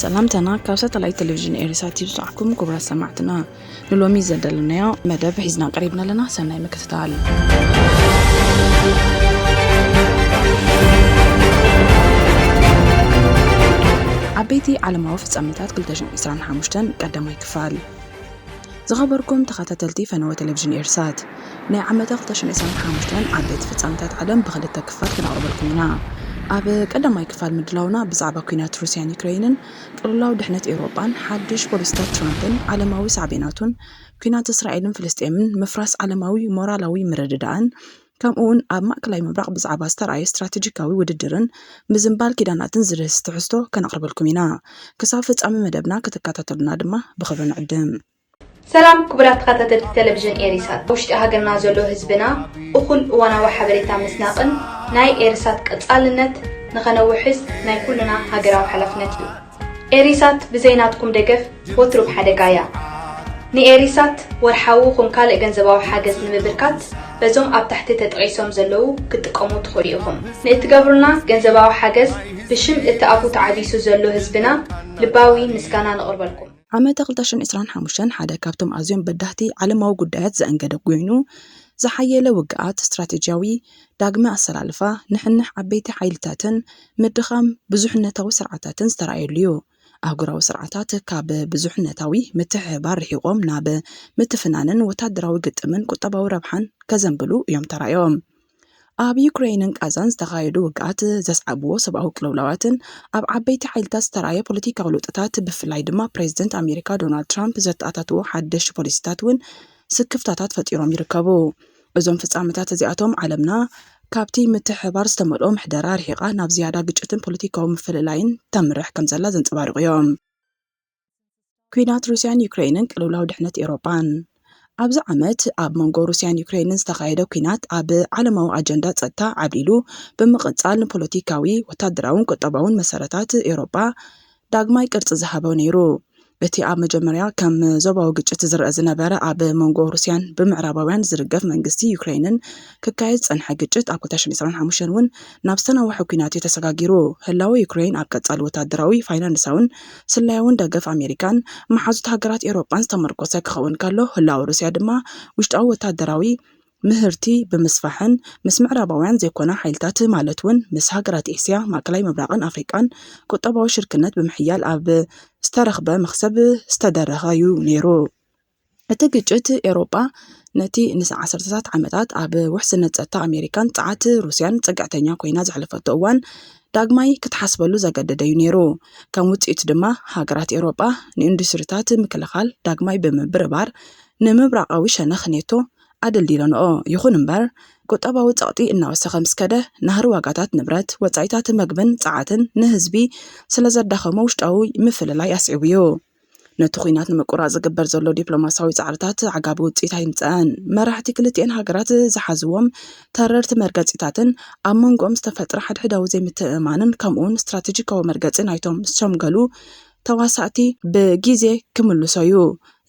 سلامتنا كاوسات على التلفزيون إرساتي بصحكم كبرى سمعتنا نلومي زدلنا مدى بحيزنا قريبنا لنا سنة مكتتال عبيتي على موافق أمتات كلتاجن إسران حامشتن قدموا يكفال زغبركم تخاتلتي فنوى تلفزيون إرسات نا عمتا قلتاجن إسران حامشتن عبيت في أمتات عالم بغلت كفال كنا أربلكمنا أب قدم يكفال مدلونا بزعبا كينات روسيا يوكرين قللاو دحنت إيروبان حدش بوليستات ترامبن عالماوي صعبيناتون كينات إسرائيل فلسطين مفراس عالماوي مورالاوي مرددان كمون أب مأكلاي مبرق بزعبا سترعي استراتيجيكاوي وددرن بزنبال كيداناتن زرس تحستو كان أقربلكمينا كسافت أمي مدبنا كتكاتتلنا دما بخبرنا عدم سلام كبرات خطة التلفزيون إيريسات وشت هاجرنا زلو هزبنا أخل وانا وحبريتا مسناقن ناي إيريسات كتقالنت نخنوحس ناي كلنا هاجرا وحلفنتي إيريسات بزيناتكم دقف وتروب حدقايا ني إيريسات ورحاوكم كالق جنزباو حاجز نمبركات بزوم أب تحت تتقيسهم زلو كتقوموا تخليهم نتقبرنا جنزباو حاجز بشم اتقافو تعديسو زلو هزبنا لباوي مسكانا نقربلكم عمتا قلتاشن إسران حاموشن حدا كابتم أزيون بدهتي على مو قدات زأنقدق وينو زحيلة وقعات استراتيجيوي داقما السلالفة نحنح عبيتي حيلتاتن مدخام بزوحنتاوي سرعتاتن سترائيليو أهقراو سرعتات كاب بزوحنتاوي متحبار رحيقوم ناب متفنانن وتادراوي قطمن قطباو ربحان كزنبلو يوم ترايوم أب يوكرين أزان استغايدو وقعات زسعبو سبعو كلولواتن أب عبيتي حيلتات سترايا بوليتيكا ولوطتات بفلاي دما بريزيدنت أمريكا دونالد ترامب زتأتاتو حدش بوليستاتون سكفتاتات فتيروم يركبو أزون فصامتات زياتهم عالمنا كابتي متحبار استملؤ محدرا رحيقا ناب زيادة قجتن بوليتيكاو مفللاين تمرح كمزلا زنصبارق يوم كوينات روسيان يوكرين كلولاو دحنت إيروبان أبز عمت أب منغو روسيان يوكرين استغايدو كينات أب عالمو أجندا تستا عبليلو بمقنصال بوليتيكاوي وتادراون قطباون مسارتات إيروبا داغماي قرص زهبو نيرو بتي أب مجمريا كم زوباو قجت زرق زنبرا أب منغو روسيان بمعرباوان زرقف منغستي يوكرين ككايد صنحة قجت أب كتاشن إسران حموشنون نابستنا وحو كيناتي تسغاقيرو هلاو يوكرين أب قصال وتادراوي فاينانساون سلايون دقف أمريكان محازوت هاقرات إيروبان استمرقوسا كخون كالو هلاو روسيا دما وشتاو وتادراوي مهرتي بمسفحن مس معرباوان زيكونا حيلتات مالتون مس هاقرات إسيا ماكلاي مبراقن أفريقان قطباو شركنات بمحيال أب استرخبه مخسب استدرغايو نيرو اتقجت إيروبا نتي نسع عصرتات عمتات أب وحسنة زتا أمريكان تعات روسيان تقعتنيا كوينا زحلفت أوان داغماي كتحسبلو زقددايو نيرو كان وطئت دما هاقرات إيروبا نإندستريتات مكلخال داغماي بمبربار نمبراقاوي شنخ نيتو عدل ديلانو يخون امبر قطباو تقطي እናወሰኸ مسكده نهر واقاتات نبرت وصايتات مغبن صعاتن نهزبي ስለዘዳኸመ ውሽጣዊ ምፍልላይ ያስዕብዮ ነቲ ኩናት ንምቁራጽ ዝግበር ዘሎ ዲፕሎማሲያዊ ጻዕርታት ዓጋቢ ውጽኢት ኣይምጽአን መራሕቲ ክልቲአን ሃገራት ዝሓዝዎም ተረርቲ መርገጺታትን ኣብ መንጎኦም ዝተፈጥረ ሓድሕዳዊ ዘይምትእማንን ከምኡውን ስትራቴጂካዊ መርገጺ ናይቶም ዝሸምገሉ ተዋሳእቲ ብጊዜ ክምልሶዩ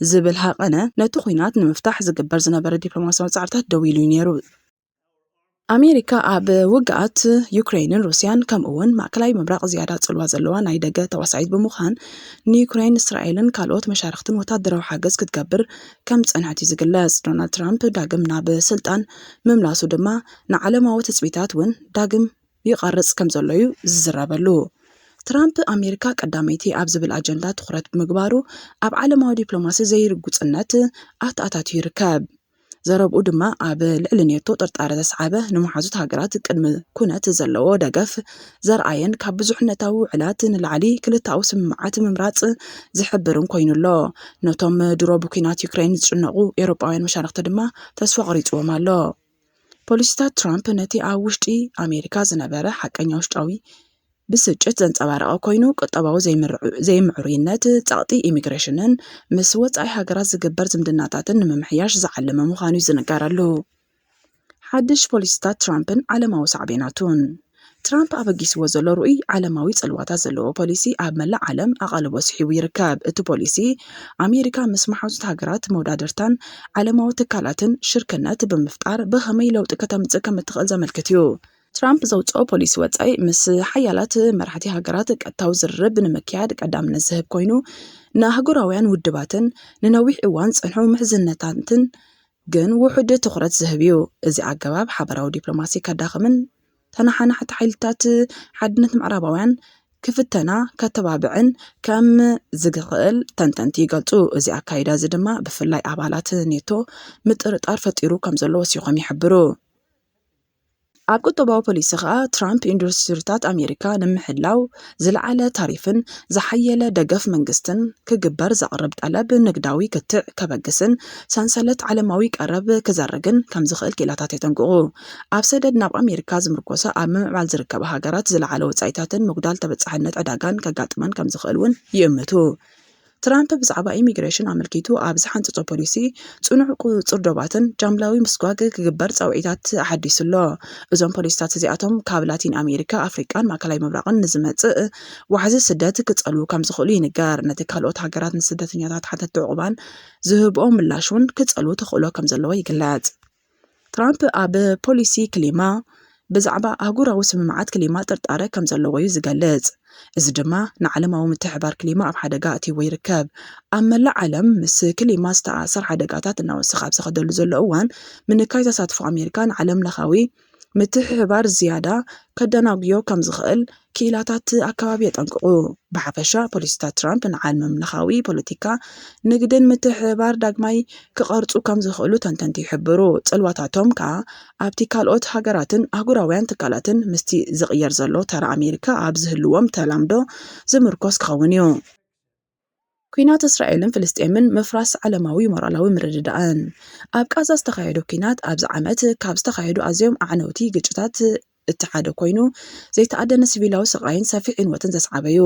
ዝብል ሃቐነ ነቲ ኩናት ንምፍታሕ ዝግበር ዝነበረ ዲፕሎማሲያዊ ጻዕርታት ደው ኢሉ ነይሩ أمريكا أب وقعت يوكرين روسيان كم أون معكلاي مبرق زيادة صلوا زلوا نايدجة توسعيد بمخان نيوكرين إسرائيل كالوت مشاركتن وتدروا حاجز كتكبر كم صنعتي زجلاس دونالد ترامب داقم ناب سلطان مملاسو دما نعلم أو تثبيتات ون داقم يقرص كم زلوا زرابلو ترامب أمريكا قداميتي أبز بالأجندة تخرج بمقبارو أب عالماو دبلوماسي زي رجوتنات أتأتات يركب زربو دما أب لعلنيتو طرطارة تسعبه نمحازوت هاقرات قدم كونات زلو دقف زرعين كابزوحنتاو علات نلعلي كلتاو سمعات ممراц زحبرن كوينو الله نوتوم دروبو كينات يوكرين زعنقو إيروباوين مشاركة دما تسوى غريطو مالو بوليستات ترامب نتي آوشتي أمريكا زنبارة حقا يوشتاوي بسجت زنصبارقه ኮይኑ قطباو ዘይምዕሩይነት ጻቕጢ ኢሚግሬሽንን ምስ ወጻኢ ሃገራት ዝግበር ዝምድናታትን ንምምሕያሽ ዝዓለመ ምዃኑ ይዝነገረሉ ሓድሽ ፖሊሲታት ትራምፕን ዓለማዊ ሳዕቤናቱን ትራምፕ ኣበጊስዎ ዘሎ ርኡይ ዓለማዊ ጽልዋታት ዘለዎ ፖሊሲ ኣብ መላእ ዓለም ኣቓልቦ ስሒቡ ይርከብ እቲ ፖሊሲ ኣሜሪካ ምስ ማሓዙት ሃገራት መወዳድርታን ዓለማዊ ትካላትን ሽርክነት ብምፍጣር ብኸመይ ለውጢ ከተምጽእ ከም እትኽእል ዘመልክት እዩ ትራምፕ ዘውፅኦ ፖሊሲ ወፃኢ ምስ ሓያላት መራሕቲ ሃገራት ቀጥታዊ ዝርርብ ንምክያድ ቀዳምነት ዝህብ ኮይኑ ንኣህጉራውያን ውድባትን ንነዊሕ እዋን ዝጸንሑ ምሕዝነታትን ግን ውሕድ ትኹረት ዝህብ እዩ። እዚ ኣገባብ ሓበራዊ ዲፕሎማሲ ከዳኽምን ተናሓናሕቲ ሓይልታት ሓድነት ምዕራባውያን ክፍተና ከተባብዕን ከም ዝኽእል ተንተንቲ ይገልጹ። እዚ ኣካይዳ እዚ ድማ ብፍላይ ኣባላት ኔቶ ምጥርጣር ፈጢሩ ከም ዘሎ ወሲኾም ይሕብሩ። ኣብ ቁጠባዊ ፖሊሲ ከዓ ትራምፕ ኢንዱስትሪታት ኣሜሪካ ንምሕላው ዝለዓለ ታሪፍን ዝሓየለ ደገፍ መንግስትን ክግበር ዘቕርብ ጠለብ ንግዳዊ ክትዕ ከበግስን ሰንሰለት ዓለማዊ ቀረብ ክዘርግን ከም ዝኽእል ኪላታት የጠንቅቑ። ኣብ ሰደድ ናብ ኣሜሪካ ዝምርኮሰ ኣብ ምምዕባል ዝርከባ ሃገራት ዝለዓለ ወጻኢታትን ምጉዳል ተበጻሕነት ዕዳጋን ከጋጥመን ከም ዝኽእል እውን ይእምቱ። ትራምፕ ብዛዕባ ኢሚግሬሽን ኣመልኪቱ ኣብ ዝሓንፅፆ ፖሊሲ ጽኑዕ ቁፅር ዶባትን ጃምላዊ ምስጓግ ክግበር ፀውዒታት ሓዲሱ ኣሎ። እዞም ፖሊሲታት እዚኣቶም ካብ ላቲን ኣሜሪካ፣ ኣፍሪቃን ማእከላዊ ምብራቕን ንዝመጽእ ዋሕዚ ስደት ክጸልዉ ከም ዝኽእሉ ይንገር። ነቲ ካልኦት ሃገራት ንስደተኛታት ሓተት ዕቁባን ዝህብኦ ምላሽ እውን ክጸልዉ ተኽእሎ ከም ዘለዎ ይግለጽ። ትራምፕ ኣብ ፖሊሲ ክሊማ ብዛዕባ ኣህጉራዊ ስምምዓት ክሊማ ጥርጣረ ከም ዘለዎ እዩ ዝገልጽ። እዚ ድማ ንዓለማዊ ምትሕብባር ክሊማ ኣብ ሓደጋ እትይዎ ይርከብ። ኣብ መላእ ዓለም ምስ ክሊማ ዝተኣሰር ሓደጋታት እናወስኸ ኣብ ዝኸደሉ ዘሎ እዋን ምንካይ ተሳትፎ ኣሜሪካ ንዓለም ለኻዊ ምትሕብባር ዝያዳ ከደናጉዮ ከም ዝኽእል ክኢላታት ኣከባቢ የጠንቅቑ። ብሓፈሻ ፖሊሲታት ትራምፕ ንዓለም ለኻዊ ፖለቲካ ንግድን ምትሕብባር ዳግማይ ክቐርጹ ከም ዝኽእሉ ተንተንቲ ይሕብሩ። ጽልዋታቶም ከዓ ኣብቲ ካልኦት ሃገራትን ኣህጉራውያን ትካላትን ምስቲ ዝቕየር ዘሎ ተራ ኣሜሪካ ኣብ ዝህልዎም ተላምዶ ዝምርኮስ ክኸውን እዩ። ኩናት እስራኤልን ፍልስጤምን ምፍራስ ዓለማዊ ሞራላዊ ምርድዳእን ኣብ ጋዛ ዝተኻየደ ኩናት ኣብዚ ዓመት ካብ ዝተኻየዱ ኣዝዮም ኣዕነውቲ ግጭታት እቲ ሓደ ኮይኑ ዘይተኣደነ ሲቪላዊ ስቃይን ሰፊሕ ዕንወትን ዘስዓበዩ።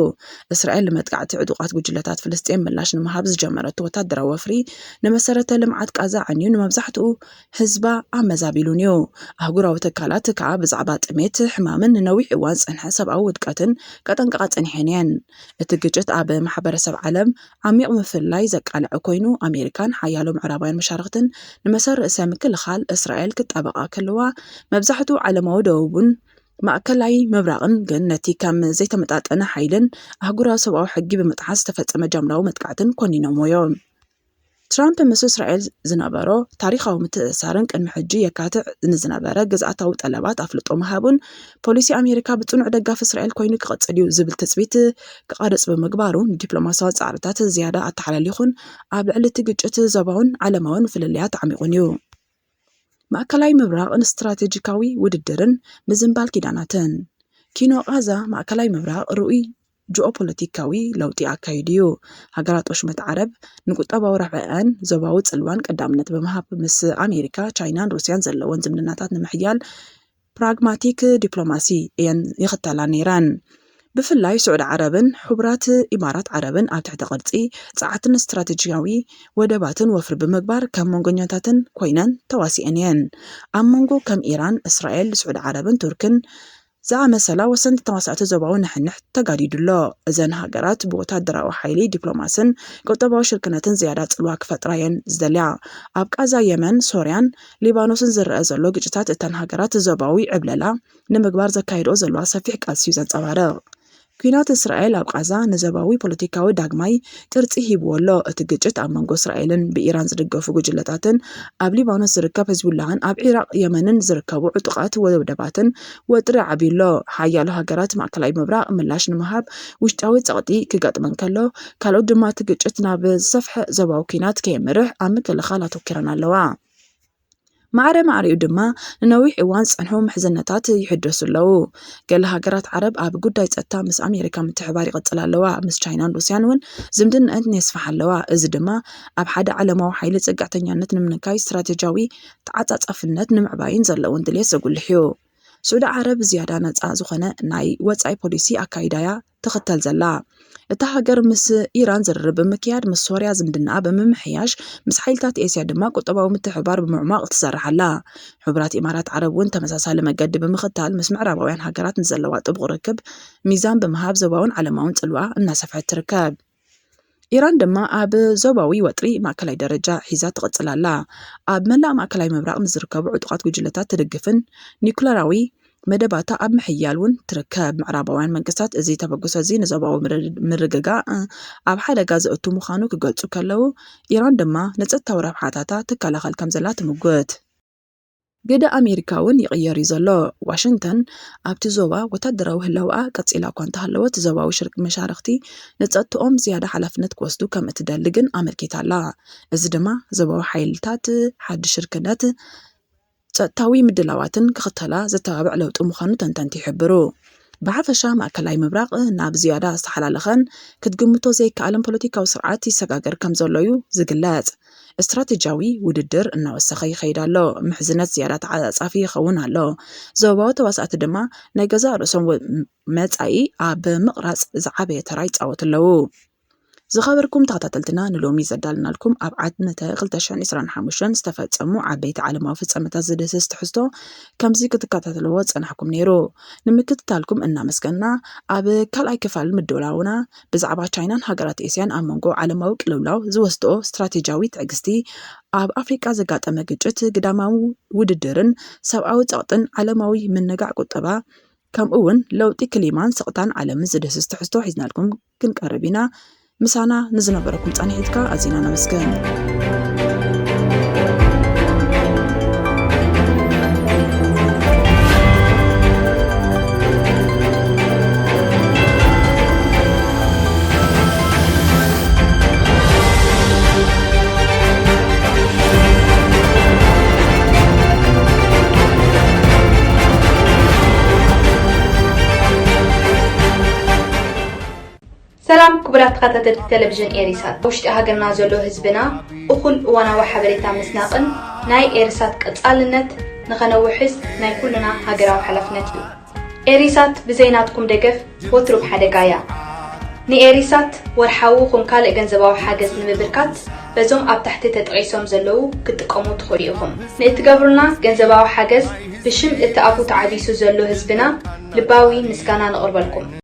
እስራኤል ንመጥቃዕቲ ዕጡቃት ጉጅለታት ፍልስጤም ምላሽ ንምሃብ ዝጀመረቱ ወታደራዊ ወፍሪ ንመሰረተ ልምዓት ጋዛ ዓንዩ ንመብዛሕትኡ ህዝባ ኣመዛቢሉን እዩ። ኣህጉራዊ ትካላት ከዓ ብዛዕባ ጥሜት ሕማምን ንነዊሕ እዋን ዝጸንሐ ሰብኣዊ ውድቀትን ከጠንቅቓ ጸኒሐን እየን። እቲ ግጭት ኣብ ማሕበረሰብ ዓለም ዓሚቕ ምፍላይ ዘቃልዐ ኮይኑ ኣሜሪካን ሓያሎ ምዕራባውያን መሻርክትን ንመሰር ርእሰ ምክልኻል እስራኤል ክጣበቓ ከለዋ መብዛሕትኡ ዓለማዊ ደቡብን ማእከላይ ምብራቕን ግን ነቲ ከም ዘይተመጣጠነ ሓይልን ኣህጉራዊ ሰብኣዊ ሕጊ ብምጥሓስ ዝተፈጸመ ጃምላዊ መጥቃዕትን ኮኒኖሞ እዮም። ትራምፕ ምስ እስራኤል ዝነበሮ ታሪኻዊ ምትእስሳርን ቅድሚ ሕጂ የካትዕ ንዝነበረ ግዝኣታዊ ጠለባት ኣፍልጦ ምሃቡን ፖሊሲ ኣሜሪካ ብጽኑዕ ደጋፊ እስራኤል ኮይኑ ክቐጽል እዩ ዝብል ትጽቢት ክቐርጽ ብምግባሩ ንዲፕሎማስያዊ ጻዕርታት ዝያዳ ኣተሓላሊኹን ኣብ ልዕሊ እቲ ግጭት ዞባውን ዓለማውን ፍልልያት ዓሚቑን እዩ። ማእከላይ ምብራቕን ስትራቴጂካዊ ውድድርን ምዝንባል ኪዳናትን ኪኖ ጋዛ ማእከላይ ምብራቕ ርኡይ ጂኦፖለቲካዊ ለውጢ ኣካይድ እዩ። ሃገራት ወሽመጥ ዓረብ ንቁጠባዊ ረብዐን ዞባዊ ጽልዋን ቀዳምነት ብምሃብ ምስ ኣሜሪካ፣ ቻይናን ሩስያን ዘለወን ዝምድናታት ንምሕያል ፕራግማቲክ ዲፕሎማሲ እየን ይኽተላ ነይረን። ብፍላይ ስዑድ ዓረብን ሕቡራት ኢማራት ዓረብን ኣብ ትሕቲ ቅርጺ ጸዓትን ስትራቴጂያዊ ወደባትን ወፍሪ ብምግባር ከም መንጎኛታትን ኮይነን ተዋሲአን እየን። ኣብ መንጎ ከም ኢራን፣ እስራኤል፣ ስዑድ ዓረብን ቱርክን ዝኣመሰላ ወሰንቲ ተዋሳእቲ ዞባዊ ንሕንሕ ተጋዲዱሎ። እዘን ሃገራት ብወታደራዊ ሓይሊ ዲፕሎማስን ቁጠባዊ ሽርክነትን ዝያዳ ጽልዋ ክፈጥራ እየን ዝደልያ። ኣብ ጋዛ፣ የመን፣ ሶርያን ሊባኖስን ዝረአ ዘሎ ግጭታት እተን ሃገራት ዞባዊ ዕብለላ ንምግባር ዘካይድኦ ዘለዋ ሰፊሕ ቃልሲ እዩ ዘንጸባርቕ። ኩናት እስራኤል ኣብ ጋዛ ንዞባዊ ፖለቲካዊ ዳግማይ ቅርጺ ሂብዎ ኣሎ። እቲ ግጭት ኣብ መንጎ እስራኤልን ብኢራን ዝድገፉ ጉጅለታትን ኣብ ሊባኖስ ዝርከብ ህዝቡላህን ኣብ ኢራቅ የመንን ዝርከቡ ዕጡቃት ወደባትን ወጥሪ ዓብዩሎ። ሓያሎ ሃገራት ማእከላዊ ምብራቅ ምላሽ ንምሃብ ውሽጣዊ ጸቕጢ ክገጥመን ከሎ ካልኦት ድማ እቲ ግጭት ናብ ዝሰፍሐ ዞባዊ ኩናት ከየምርሕ ኣብ ምክልኻል ኣተኪረን ኣለዋ። ማዕረ ማዕሪኡ ድማ ንነዊሕ እዋን ዝጸንሑ ምሕዝነታት ይሕደሱ ኣለዉ። ገለ ሃገራት ዓረብ ኣብ ጉዳይ ጸጥታ ምስ ኣሜሪካ ምትሕባር ይቐጽላ ኣለዋ። ምስ ቻይናን ሩስያን እውን ዝምድንአን የስፋሕ ኣለዋ። እዚ ድማ ኣብ ሓደ ዓለማዊ ሓይሊ ጽጋዕተኛነት ንምንካይ ስትራቴጂያዊ ተዓጻጻፍነት ንምዕባይን ዘለውን ድሌት ዘጉልሕ እዩ። ስዑድ ዓረብ ዝያዳ ነጻ ዝኾነ ናይ ወጻኢ ፖሊሲ ኣካይዳያ ትኽተል ዘላ። እታ ሃገር ምስ ኢራን ዝርርብ ብምክያድ ምስ ሶርያ ዝምድናኣ ብምምሕያሽ ምስ ሓይልታት ኤስያ ድማ ቁጠባዊ ምትሕብባር ብምዕማቕ ትሰርሕ ኣላ። ሕቡራት ኢማራት ዓረብ እውን ተመሳሳሊ መገዲ ብምኽታል ምስ ምዕራባውያን ሃገራት ንዘለዋ ጥቡቕ ርክብ ሚዛን ብምሃብ ዞባውን ዓለማውን ጽልዋ እናሰፍሐት ትርከብ። ኢራን ድማ ኣብ ዞባዊ ወጥሪ ማእከላይ ደረጃ ሒዛ ትቕጽል ኣላ። ኣብ መላእ ማእከላይ ምብራቕ ንዝርከቡ ዕጡቃት ጉጅለታት ትድግፍን ኒኩለራዊ መደባታ ኣብ ምሕያልውን ትርከብ ምዕራባውያን መንግስታት እዚ ተበግሶ እዚ ንዞባዊ ምርግጋእ ኣብ ሓደጋ ዘእቱ ምዃኑ ክገልጹ ከለዉ ኢራን ድማ ንጸጥታዊ ረብሓታታ ትከላኸል ከም ዘላ ትምግት። ገደ ኣሜሪካ እውን ይቕየር እዩ ዘሎ። ዋሽንግተን ኣብቲ ዞባ ወታደራዊ ህላውኣ ቀፂላ እኳ እንተሃለወት ዞባዊ መሻርክቲ ንጸጥትኦም ዝያዳ ሓላፍነት ክወስዱ ከም እትደሊ ግን ኣመልኪታ ኣላ። እዚ ድማ ዞባዊ ሓይልታት ሓድሽ ሽርክነት ጸጥታዊ ምድላዋትን ክኽተላ ዘተባብዕ ለውጢ ምዃኑ ተንተንቲ ይሕብሩ። ብሓፈሻ ማእከላይ ምብራቕ ናብ ዝያዳ ዝተሓላለኸን ክትግምቶ ዘይከኣለን ፖለቲካዊ ስርዓት ይሰጋገር ከም ዘሎ እዩ ዝግለጽ። استراتيجياوي ውድድር እናወሰኸ ይኸይድ ኣሎ። ምሕዝነት ዝያዳ ተዓጻጻፊ ይኸውን ኣሎ። ዞባዊ ተዋሳእቲ ድማ ናይ ገዛ ርእሶም መጻኢ ኣብ ምቕራጽ ዝዓበየ ተራ ይጻወቱ ኣለዉ። ዝኸበርኩም ተኸታተልትና ንሎሚ ዘዳልናልኩም ኣብ ዓመተ 2025 ዝተፈጸሙ ዓበይቲ ዓለማዊ ፍጻመታት ዝድህስስ ትሕዝቶ ከምዚ ክትከታተልዎ ጸናሕኩም ነይሩ። ንምክትታልኩም እናመስገንና ኣብ ካልኣይ ክፋል ምድላውና ብዛዕባ ቻይናን ሃገራት ኤስያን ኣብ መንጎ ዓለማዊ ቅልውላው ዝወስድኦ ስትራቴጂያዊ ትዕግስቲ ኣብ ኣፍሪቃ ዘጋጠመ ግጭት ግዳማዊ ውድድርን ሰብኣዊ ጸቕጥን ዓለማዊ ምንጋዕ ቁጠባ ከምኡውን ለውጢ ክሊማን ስቕታን ዓለምን ዝድህስስ ትሕዝቶ ሒዝናልኩም ክንቀርብ ኢና። ምሳና ንዝነበረኩም ጻኒሕትካ ኣዚና ነመስገን። سلام كبرات تخطط التلفزيون إيريسات وشتي هاجرنا زلو هزبنا أخل وانا وحبريتا مسناقن ناي إيريسات كتقالنت نخنوحس ناي كلنا هاجرا وحلفنت إيريسات بزيناتكم دقف وتروب حدقايا ني إيريسات ورحاوكم كالي جنزباو حاجز نمبركات بزوم أب تحت تتقيسهم زلو كتقوموا تخليهم نتقابلنا جنزباو حاجز بشم اتقابو تعبيسو زلو هزبنا لباوي مسكانا نقربلكم